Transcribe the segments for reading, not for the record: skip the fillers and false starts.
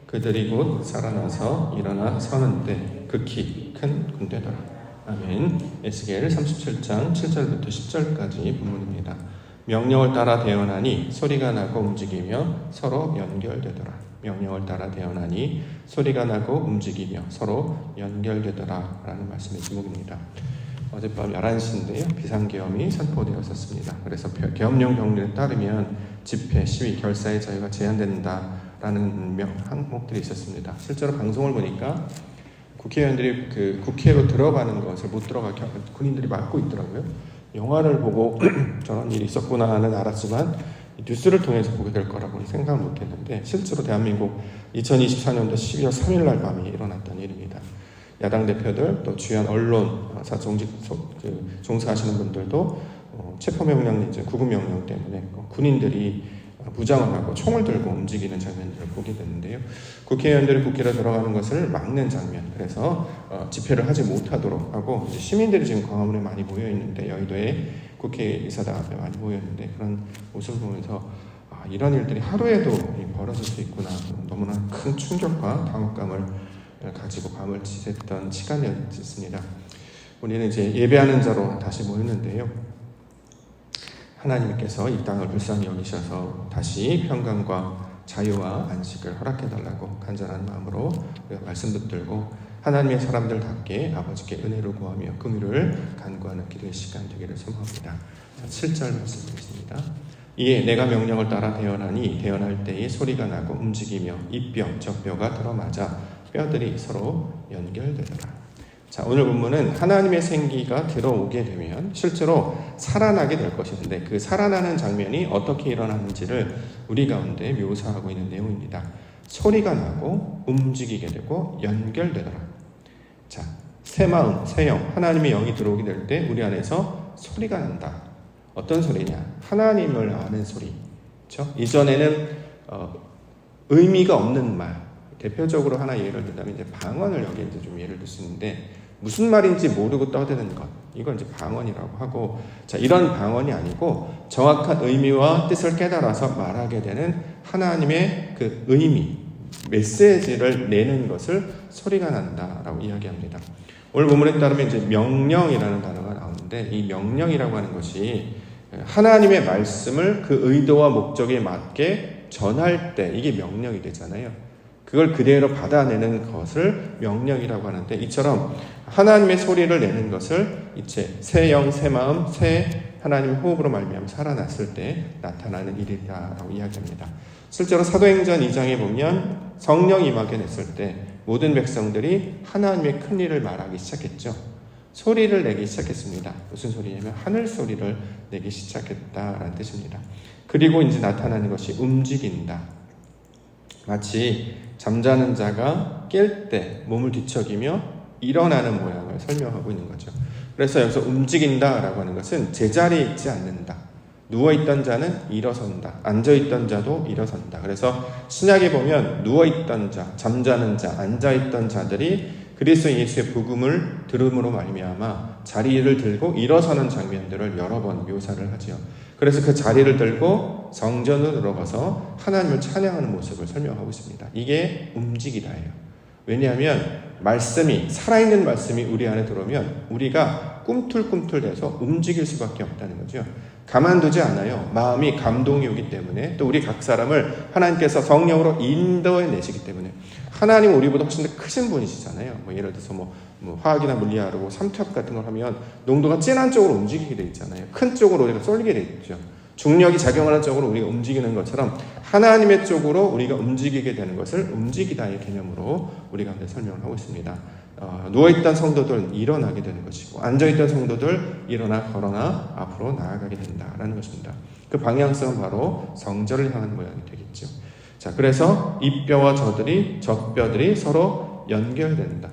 그들이 곧 살아나서 일어나 서는 때 극히 큰 군대더라. 아멘. 에스겔 37장 7절부터 10절까지 본문입니다. 명령을 따라 대언하니 소리가 나고 움직이며 서로 연결되더라. 명령을 따라 대언하니 소리가 나고 움직이며 서로 연결되더라 라는 말씀의 제목입니다. 어젯밤 11시인데요. 비상계엄이 선포되었었습니다. 그래서 계엄령 경륜에 따르면 집회, 시위, 결사의 자유가 제한된다라는 항목들이 있었습니다. 실제로 방송을 보니까 국회의원들이 그 국회로 들어가는 것을 못 들어가게 군인들이 막고 있더라고요. 영화를 보고 저런 일이 있었구나 하는 알았지만 뉴스를 통해서 보게 될 거라고는 생각을 못했는데 실제로 대한민국 2024년도 12월 3일 날 밤에 일어났던 일입니다. 야당 대표들 또 주요한 언론사 종사하시는 분들도 체포명령 내지 구금명령 때문에 군인들이 무장을 하고 총을 들고 움직이는 장면들을 보게 됐는데요. 국회의원들이 국회로 들어가는 것을 막는 장면, 그래서 집회를 하지 못하도록 하고 이제 시민들이 지금 광화문에 많이 모여 있는데 여의도에 국회의사당 앞에 많이 모여 있는데 그런 모습을 보면서 이런 일들이 하루에도 벌어질 수 있구나, 너무나 큰 충격과 당혹감을 가지고 밤을 지샜던 시간이었습니다. 우리는 이제 예배하는 자로 다시 모였는데요. 하나님께서 이 땅을 불쌍히 여기셔서 다시 평강과 자유와 안식을 허락해달라고 간절한 마음으로 우리가 말씀 붙들고 하나님의 사람들답게 아버지께 은혜를 구하며 긍휼을 간구하는 기도의 시간 되기를 소망합니다. 7절 말씀 드리겠습니다. 이에 내가 명령을 따라 대언하니 대언할 때에 소리가 나고 움직이며 이 뼈 저 뼈가 들어맞아 뼈들이 서로 연결되더라. 자, 오늘 본문은 하나님의 생기가 들어오게 되면 실제로 살아나게 될 것인데 그 살아나는 장면이 어떻게 일어나는지를 우리 가운데 묘사하고 있는 내용입니다. 소리가 나고 움직이게 되고 연결되더라. 자, 새 마음, 새 영, 하나님의 영이 들어오게 될 때 우리 안에서 소리가 난다. 어떤 소리냐? 하나님을 아는 소리. 그렇죠? 이전에는 의미가 없는 말. 대표적으로 하나 예를 들자면 이제 방언을 여기에 이제 좀 예를 들 수 있는데 무슨 말인지 모르고 떠드는 것, 이걸 이제 방언이라고 하고, 자, 이런 방언이 아니고 정확한 의미와 뜻을 깨달아서 말하게 되는 하나님의 그 의미, 메시지를 내는 것을 소리가 난다라고 이야기합니다. 오늘 본문에 따르면 이제 명령이라는 단어가 나오는데 이 명령이라고 하는 것이 하나님의 말씀을 그 의도와 목적에 맞게 전할 때 이게 명령이 되잖아요. 그걸 그대로 받아내는 것을 명령이라고 하는데 이처럼 하나님의 소리를 내는 것을 이제 새 영, 새 마음, 새 하나님의 호흡으로 말미암아 살아났을 때 나타나는 일이라고 이야기합니다. 실제로 사도행전 2장에 보면 성령 임하게 됐을 때 모든 백성들이 하나님의 큰 일을 말하기 시작했죠. 소리를 내기 시작했습니다. 무슨 소리냐면 하늘 소리를 내기 시작했다라는 뜻입니다. 그리고 이제 나타나는 것이 움직인다. 마치 잠자는 자가 깰 때 몸을 뒤척이며 일어나는 모양을 설명하고 있는 거죠. 그래서 여기서 움직인다라고 하는 것은 제자리에 있지 않는다. 누워있던 자는 일어선다. 앉아있던 자도 일어선다. 그래서 신약에 보면 누워있던 자, 잠자는 자, 앉아있던 자들이 그리스도 예수의 복음을 들음으로 말미암아 자리를 들고 일어서는 장면들을 여러 번 묘사를 하지요. 그래서 그 자리를 들고 성전으로 들어가서 하나님을 찬양하는 모습을 설명하고 있습니다. 이게 움직이다예요. 왜냐하면 말씀이, 살아있는 말씀이 우리 안에 들어오면 우리가 꿈틀꿈틀대서 움직일 수밖에 없다는 거죠. 가만두지 않아요. 마음이 감동이 오기 때문에 또 우리 각 사람을 하나님께서 성령으로 인도해 내시기 때문에 하나님은 우리보다 훨씬 더 크신 분이시잖아요. 예를 들어서 화학이나 물리학으로 삼투압 같은 걸 하면 농도가 진한 쪽으로 움직이게 돼 있잖아요. 큰 쪽으로 우리가 쏠리게 돼 있죠. 중력이 작용하는 쪽으로 우리가 움직이는 것처럼 하나님의 쪽으로 우리가 움직이게 되는 것을 움직이다의 개념으로 우리가 설명을 하고 있습니다. 누워있던 성도들은 일어나게 되는 것이고 앉아있던 성도들 일어나 걸어나 앞으로 나아가게 된다라는 것입니다. 그 방향성은 바로 성전을 향하는 모양이 되겠죠. 자, 그래서 이 뼈와 저 뼈들이 서로 연결된다.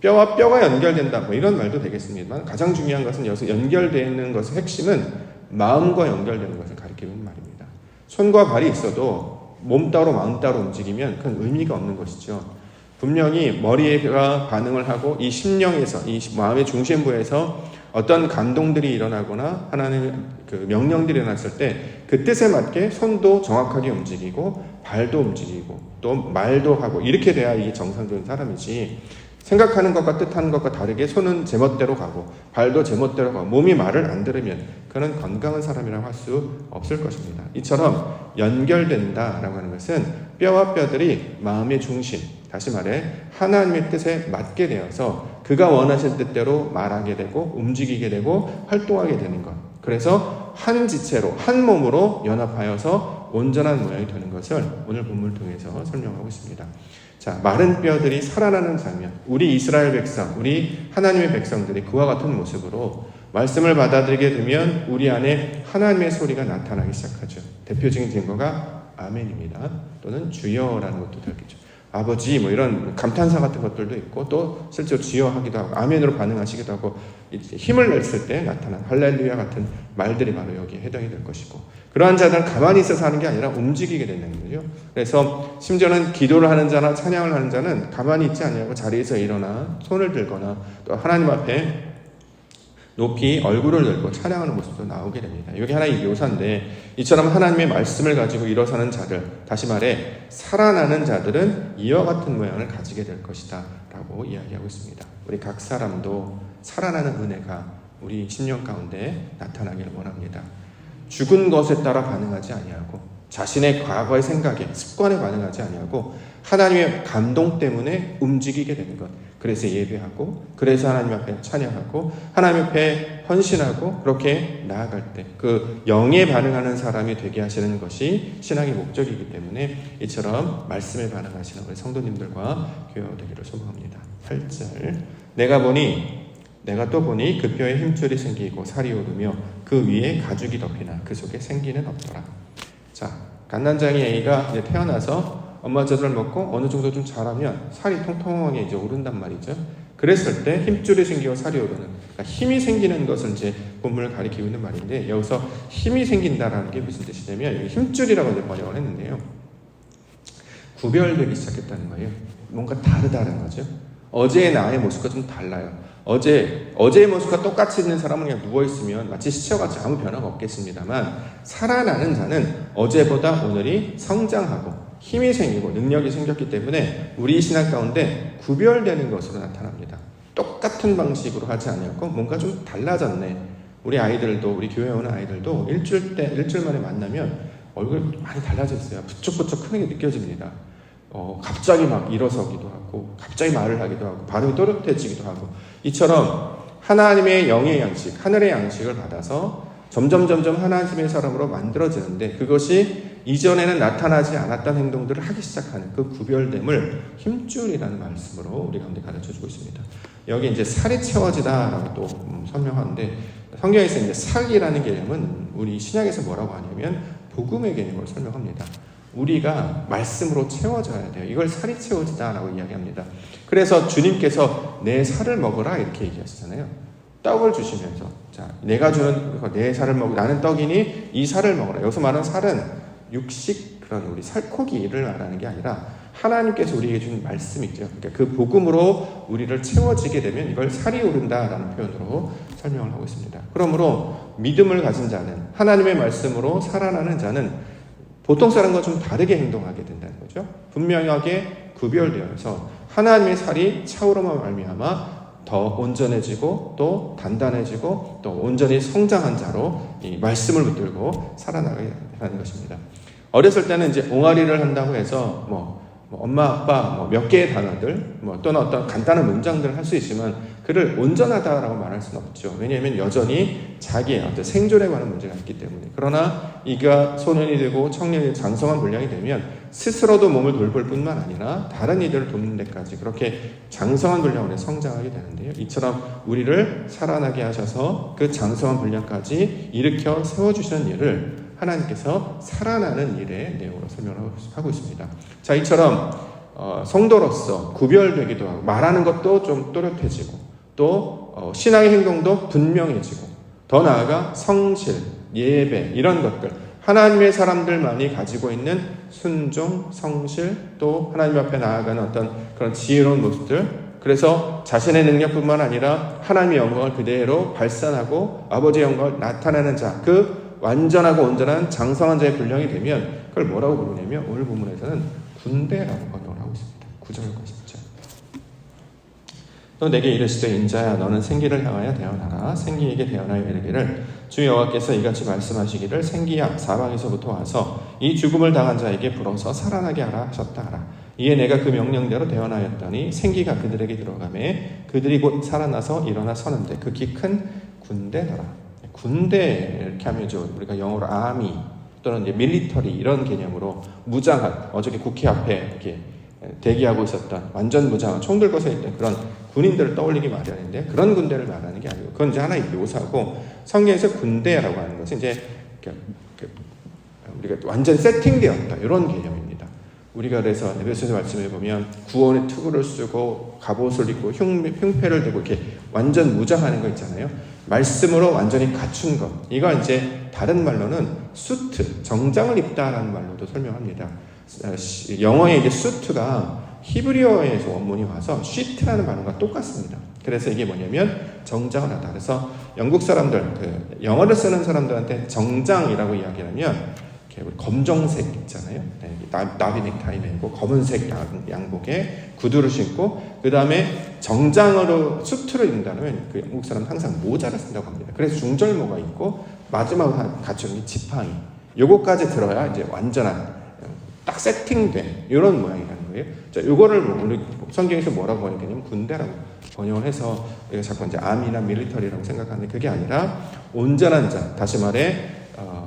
뼈와 뼈가 연결된다. 이런 말도 되겠습니다만 가장 중요한 것은 여기서 연결되는 것의 핵심은 마음과 연결되는 것을 가리키는 말입니다. 손과 발이 있어도 몸 따로 마음 따로 움직이면 그건 의미가 없는 것이죠. 분명히 머리가 반응을 하고 이 심령에서, 이 마음의 중심부에서 어떤 감동들이 일어나거나 하나님의 그 명령들이 일어났을 때 그 뜻에 맞게 손도 정확하게 움직이고 발도 움직이고 또 말도 하고 이렇게 돼야 이게 정상적인 사람이지, 생각하는 것과 뜻하는 것과 다르게 손은 제멋대로 가고 발도 제멋대로 가고 몸이 말을 안 들으면 그는 건강한 사람이라고 할 수 없을 것입니다. 이처럼 연결된다라고 하는 것은 뼈와 뼈들이 마음의 중심, 다시 말해 하나님의 뜻에 맞게 되어서 그가 원하신 뜻대로 말하게 되고 움직이게 되고 활동하게 되는 것. 그래서 한 지체로 한 몸으로 연합하여서 온전한 모양이 되는 것을 오늘 본문을 통해서 설명하고 있습니다. 자, 마른 뼈들이 살아나는 장면, 우리 이스라엘 백성, 우리 하나님의 백성들이 그와 같은 모습으로 말씀을 받아들이게 되면 우리 안에 하나님의 소리가 나타나기 시작하죠. 대표적인 증거가 아멘입니다. 또는 주여라는 것도 되겠죠. 아버지 뭐 이런 감탄사 같은 것들도 있고, 또 실제로 주여 하기도 하고 아멘으로 반응하시기도 하고, 힘을 냈을 때 나타난 할렐루야 같은 말들이 바로 여기에 해당이 될 것이고, 그러한 자들은 가만히 있어서 하는 게 아니라 움직이게 된다는 거죠. 그래서 심지어는 기도를 하는 자나 찬양을 하는 자는 가만히 있지 아니하고 자리에서 일어나 손을 들거나 또 하나님 앞에 높이 얼굴을 들고 찬양하는 모습도 나오게 됩니다. 이게 하나의 묘사인데, 이처럼 하나님의 말씀을 가지고 일어서는 자들, 다시 말해 살아나는 자들은 이와 같은 모양을 가지게 될 것이다 라고 이야기하고 있습니다. 우리 각 사람도 살아나는 은혜가 우리 심령 가운데 나타나기를 원합니다. 죽은 것에 따라 반응하지 아니하고, 자신의 과거의 생각에 습관에 반응하지 아니하고 하나님의 감동 때문에 움직이게 되는 것. 그래서 예배하고, 그래서 하나님 앞에 찬양하고, 하나님 앞에 헌신하고, 그렇게 나아갈 때 그 영에 반응하는 사람이 되게 하시는 것이 신앙의 목적이기 때문에 이처럼 말씀에 반응하시는 우리 성도님들과 교회가 되기를 소망합니다. 8절, 내가 또 보니 그 뼈에 힘줄이 생기고 살이 오르며 그 위에 가죽이 덮이나 그 속에 생기는 없더라. 자, 갓난장이 아이가 이제 태어나서 엄마 젖을 먹고 어느 정도 좀 자라면 살이 통통하게 이제 오른단 말이죠. 그랬을 때 힘줄이 생기고 살이 오르는, 그러니까 힘이 생기는 것을 이제 본문을 가리키고 있는 말인데, 여기서 힘이 생긴다라는 게 무슨 뜻이냐면, 여기 힘줄이라고 이제 번역을 했는데요, 구별되기 시작했다는 거예요. 뭔가 다르다는 거죠. 어제의 나의 모습과 좀 달라요. 어제의 모습과 똑같이 있는 사람은 그냥 누워있으면 마치 시체같이 아무 변화가 없겠습니다만, 살아나는 자는 어제보다 오늘이 성장하고 힘이 생기고 능력이 생겼기 때문에 우리 신앙 가운데 구별되는 것으로 나타납니다. 똑같은 방식으로 하지 않았고 뭔가 좀 달라졌네. 우리 아이들도, 우리 교회에 오는 아이들도 일주일 만에 만나면 얼굴이 많이 달라졌어요. 부쩍부쩍 크는 게 느껴집니다. 갑자기 막 일어서기도 하고, 갑자기 말을 하기도 하고, 발음이 또렷해지기도 하고, 이처럼 하나님의 영의 양식, 하늘의 양식을 받아서 점점 하나님의 사람으로 만들어지는데, 그것이 이전에는 나타나지 않았던 행동들을 하기 시작하는 그 구별됨을 힘줄이라는 말씀으로 우리 가운데 가르쳐주고 있습니다. 여기 이제 살이 채워지다라고 또 설명하는데, 성경에서 이제 살이라는 개념은 우리 신약에서 뭐라고 하냐면 복음의 개념으로 설명합니다. 우리가 말씀으로 채워져야 돼요. 이걸 살이 채워지다라고 이야기합니다. 그래서 주님께서 내 살을 먹으라 이렇게 얘기하시잖아요. 떡을 주시면서, 자, 내가 주는 내 살을 먹고 나는 떡이니 이 살을 먹으라. 여기서 말하는 살은 육식, 그런 우리 살코기를 말하는 게 아니라 하나님께서 우리에게 준 말씀이 있죠. 그러니까 그 복음으로 우리를 채워지게 되면 이걸 살이 오른다라는 표현으로 설명을 하고 있습니다. 그러므로 믿음을 가진 자는, 하나님의 말씀으로 살아나는 자는 보통 사람과 좀 다르게 행동하게 된다는 거죠. 분명하게 구별되어서 하나님의 살이 차오름을 말미암아 더 온전해지고 또 단단해지고 또 온전히 성장한 자로 이 말씀을 붙들고 살아나가게 하는 것입니다. 어렸을 때는 이제 옹알이를 한다고 해서 엄마 아빠 몇 개의 단어들 또는 어떤 간단한 문장들을 할 수 있지만 그를 온전하다라고 말할 수는 없죠. 왜냐하면 여전히 자기의 어떤 생존에 관한 문제가 있기 때문에. 그러나 이가 소년이 되고 청년이 장성한 분량이 되면 스스로도 몸을 돌볼 뿐만 아니라 다른 이들을 돕는 데까지 그렇게 장성한 분량으로 성장하게 되는데요. 이처럼 우리를 살아나게 하셔서 그 장성한 분량까지 일으켜 세워주시는 일을 하나님께서 살아나는 일의 내용으로 설명하고 있습니다. 자, 이처럼 성도로서 구별되기도 하고 말하는 것도 좀 또렷해지고 또 신앙의 행동도 분명해지고 더 나아가 성실, 예배 이런 것들, 하나님의 사람들만이 가지고 있는 순종, 성실, 또 하나님 앞에 나아가는 어떤 그런 지혜로운 모습들, 그래서 자신의 능력뿐만 아니라 하나님의 영광을 그대로 발산하고 아버지의 영광을 나타내는 자, 그 완전하고 온전한 장성한 자의 분량이 되면 그걸 뭐라고 부르냐면 오늘 본문에서는 군대라고 번역을 하고 있습니다. 9절과 10절. 또 내게 이르시되 인자야 너는 생기를 향하여 대언하라. 생기에게 대언하여 이르기를 주 여호와께서 이같이 말씀하시기를 생기야 사방에서부터 와서 이 죽음을 당한 자에게 불어서 살아나게 하라 하셨다 하라. 이에 내가 그 명령대로 대언하였더니 생기가 그들에게 들어가매 그들이 곧 살아나서 일어나 서는데 극히 큰 군대더라. 군대 이렇게 하면 우리가 영어로 아미 또는 이제 밀리터리 이런 개념으로 무장한 어저께 국회 앞에 이렇게 대기하고 있었던 완전 무장한 총 들고 서 있던 그런 군인들을 떠올리기 마련인데 그런 군대를 말하는 게 아니고 그건 이제 하나의 묘사고 성경에서 군대라고 하는 것은 이제 우리가 완전 세팅되었다 이런 개념입니다. 우리가 그래서 에베소서 말씀을 보면 구원의 투구를 쓰고 갑옷을 입고 흉패를 들고 이렇게 완전 무장하는 거 있잖아요. 말씀으로 완전히 갖춘 것. 이거 이제 다른 말로는 수트, 정장을 입다라는 말로도 설명합니다. 영어의 이제 수트가 히브리어에서 원문이 와서 쉬트라는 말과 똑같습니다. 그래서 이게 뭐냐면 정장을 하다. 그래서 영국 사람들, 영어를 쓰는 사람들한테 정장이라고 이야기하면 검정색 있잖아요. 나비 넥타이 메고 검은색 양복에 구두를 신고 그 다음에 정장으로 수트를 입는다면 그 영국 사람은 항상 모자를 쓴다고 합니다. 그래서 중절모가 있고 마지막으로 갖추는 게 지팡이. 요거까지 들어야 이제 완전한 딱 세팅된 이런 모양이라는 거예요. 자, 요거를 우리 성경에서 뭐라고 번역했냐면 군대라고 번역을 해서 우리가 자꾸 이제 아미나 밀리터리라고 생각하는데 그게 아니라 온전한 자, 다시 말해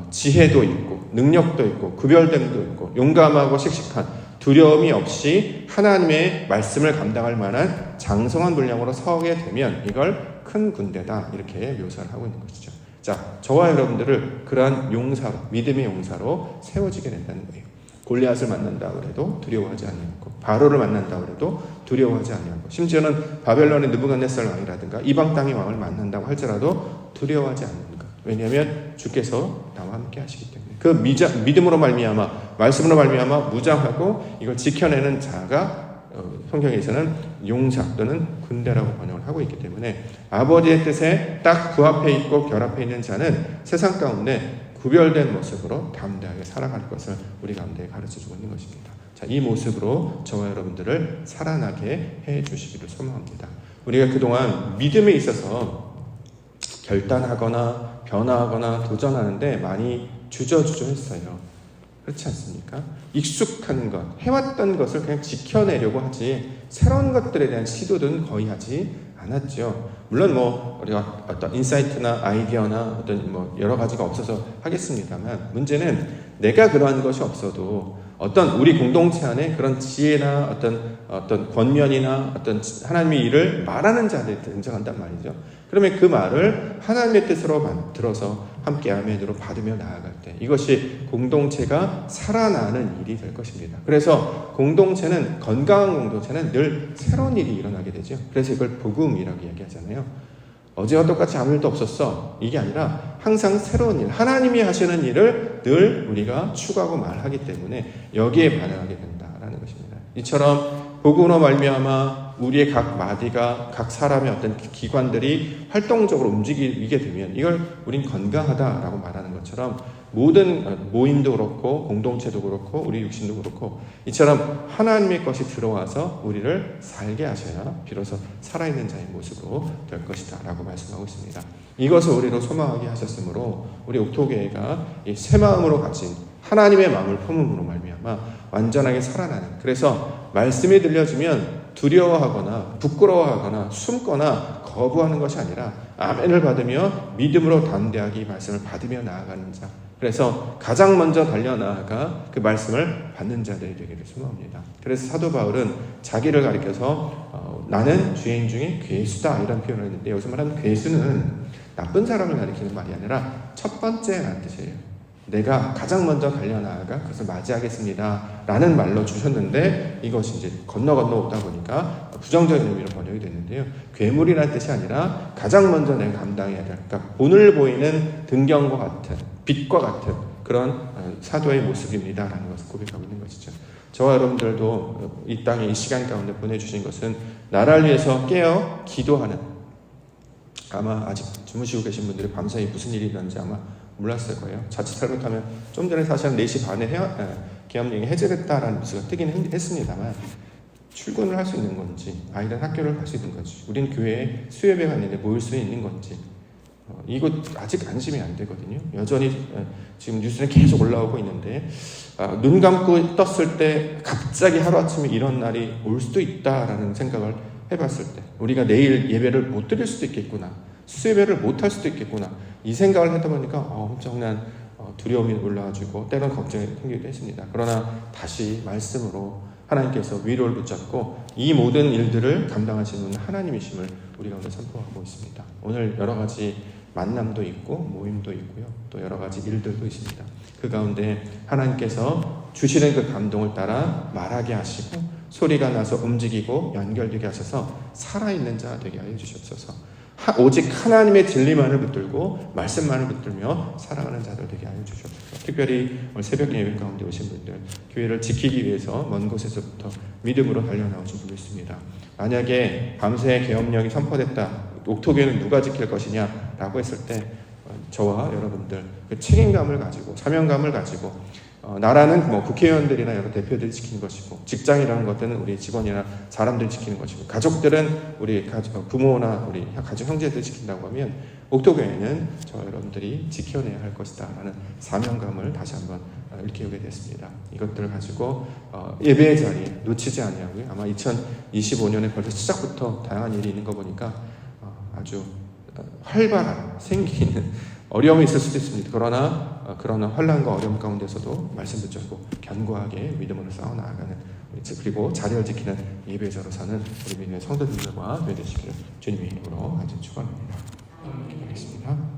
지혜도 있고 능력도 있고 구별됨도 있고 용감하고 씩씩한 두려움이 없이 하나님의 말씀을 감당할 만한 장성한 분량으로 서게 되면 이걸 큰 군대다 이렇게 묘사를 하고 있는 것이죠. 자, 저와 여러분들을 그러한 용사로 믿음의 용사로 세워지게 된다는 거예요. 골리앗을 만난다 그래도 두려워하지 아니하고 바로를 만난다 그래도 두려워하지 아니하고 심지어는 바벨론의 느부갓네살 왕이라든가 이방 땅의 왕을 만난다고 할지라도 두려워하지 않는 것. 왜냐하면 주께서 나와 함께 하시기 때문에 그 믿음으로 말미암아 말씀으로 말미암아 무장하고 이걸 지켜내는 자가 성경에서는 용사 또는 군대라고 번역을 하고 있기 때문에 아버지의 뜻에 딱 그 앞에 있고 결합해 있는 자는 세상 가운데 구별된 모습으로 담대하게 살아갈 것을 우리 가운데 가르쳐주고 있는 것입니다. 자, 이 모습으로 저와 여러분들을 살아나게 해주시기를 소망합니다. 우리가 그동안 믿음에 있어서 결단하거나 변화하거나 도전하는데 많이 주저했어요. 그렇지 않습니까? 익숙한 것, 해왔던 것을 그냥 지켜내려고 하지 새로운 것들에 대한 시도는 거의 하지 않았죠. 물론 우리가 어떤 인사이트나 아이디어나 어떤 여러 가지가 없어서 하겠습니다만 문제는 내가 그러한 것이 없어도 어떤 우리 공동체 안에 그런 지혜나 어떤 권면이나 어떤 하나님의 일을 말하는 자들이 등장한단 말이죠. 그러면 그 말을 하나님의 뜻으로 만들어서 함께 아멘으로 받으며 나아갈 때 이것이 공동체가 살아나는 일이 될 것입니다. 그래서 건강한 공동체는 늘 새로운 일이 일어나게 되죠. 그래서 이걸 복음이라고 이야기하잖아요. 어제와 똑같이 아무 일도 없었어. 이게 아니라 항상 새로운 일, 하나님이 하시는 일을 늘 우리가 추구하고 말하기 때문에 여기에 반응하게 된다라는 것입니다. 이처럼 복음으로 말미암아 우리의 각 마디가 각 사람의 어떤 기관들이 활동적으로 움직이게 되면 이걸 우린 건강하다라고 말하는 것처럼 모든 모임도 그렇고 공동체도 그렇고 우리 육신도 그렇고 이처럼 하나님의 것이 들어와서 우리를 살게 하셔야 비로소 살아있는 자의 모습으로 될 것이다 라고 말씀하고 있습니다. 이것을 우리로 소망하게 하셨으므로 우리 옥토교회가 이 새 마음으로 가진 하나님의 마음을 품음으로 말미암아 완전하게 살아나는, 그래서 말씀이 들려주면 두려워하거나 부끄러워하거나 숨거나 거부하는 것이 아니라 아멘을 받으며 믿음으로 담대하게 이 말씀을 받으며 나아가는 자, 그래서 가장 먼저 달려나아가 그 말씀을 받는 자들이 되기를 소망합니다. 그래서 사도 바울은 자기를 가리켜서 나는 죄인 중에 괴수다 이런 표현을 했는데 여기서 말하는 괴수는 나쁜 사람을 가리키는 말이 아니라 첫 번째라는 뜻이에요. 내가 가장 먼저 달려나아가 그것을 맞이하겠습니다 라는 말로 주셨는데 이것이 이제 건너 오다 보니까 부정적인 의미로 번역이 됐는데요. 괴물이라는 뜻이 아니라 가장 먼저 내가 감당해야 될, 그러니까 본을 보이는 등경과 같은 빛과 같은 그런 사도의 모습입니다라는 것을 고백하고 있는 것이죠. 저와 여러분들도 이 땅에 이 시간 가운데 보내주신 것은 나라를 위해서 깨어 기도하는, 아마 아직 주무시고 계신 분들이 밤사이 무슨 일이 있는지 아마 몰랐을 거예요. 자칫 잘못하면 좀 전에 사실 한 4시 반에 계엄령이 해제됐다라는 뉴스가 뜨긴 했습니다만 출근을 할 수 있는 건지, 아이들 학교를 갈 수 있는 건지, 우린 교회에 수요예배가 있는데 모일 수 있는 건지, 이거 아직 안심이 안 되거든요. 여전히 지금 뉴스는 계속 올라오고 있는데 눈 감고 떴을 때 갑자기 하루아침에 이런 날이 올 수도 있다라는 생각을 해봤을 때, 우리가 내일 예배를 못 드릴 수도 있겠구나, 수요예배를 못 할 수도 있겠구나, 이 생각을 하다 보니까 엄청난 두려움이 올라와주고 때로는 걱정이 생기기도 했습니다. 그러나 다시 말씀으로 하나님께서 위로를 붙잡고 이 모든 일들을 감당하시는 분은 하나님이심을 우리 가운데 선포하고 있습니다. 오늘 여러 가지 만남도 있고 모임도 있고요, 또 여러 가지 일들도 있습니다. 그 가운데 하나님께서 주시는 그 감동을 따라 말하게 하시고 소리가 나서 움직이고 연결되게 하셔서 살아있는 자 되게 하여 주시옵소서. 오직 하나님의 진리만을 붙들고 말씀만을 붙들며 살아가는 자들 되게 하여 주시옵소서. 특별히 오늘 새벽 예배 가운데 오신 분들, 교회를 지키기 위해서 먼 곳에서부터 믿음으로 달려나오신 분도 있습니다. 만약에 밤새 계엄령이 선포됐다, 옥토교회는 누가 지킬 것이냐 라고 했을 때 저와 여러분들 그 책임감을 가지고 사명감을 가지고 나라는 국회의원들이나 여러 대표들이 지키는 것이고, 직장이라는 것들은 우리 직원이나 사람들이 지키는 것이고, 가족들은 우리 부모나 우리 가족 형제들이 지킨다고 하면 옥토교회는 저와 여러분들이 지켜내야 할 것이다 라는 사명감을 다시 한번 일깨우게 됐습니다. 이것들을 가지고 예배의 자리에 놓치지 아니하고요. 아마 2025년에 벌써 시작부터 다양한 일이 있는 거 보니까 아주 활발한 생기는 어려움이 있을 수도 있습니다. 그러나 환난과 어려움 가운데서도 말씀 붙잡고 견고하게 믿음으로 싸워나가는, 그리고 자리를 지키는 예배자로 사는 우리 믿음의 성도들과 되시기를 주님의 이름으로 간절히 축원합니다. 기도하겠습니다.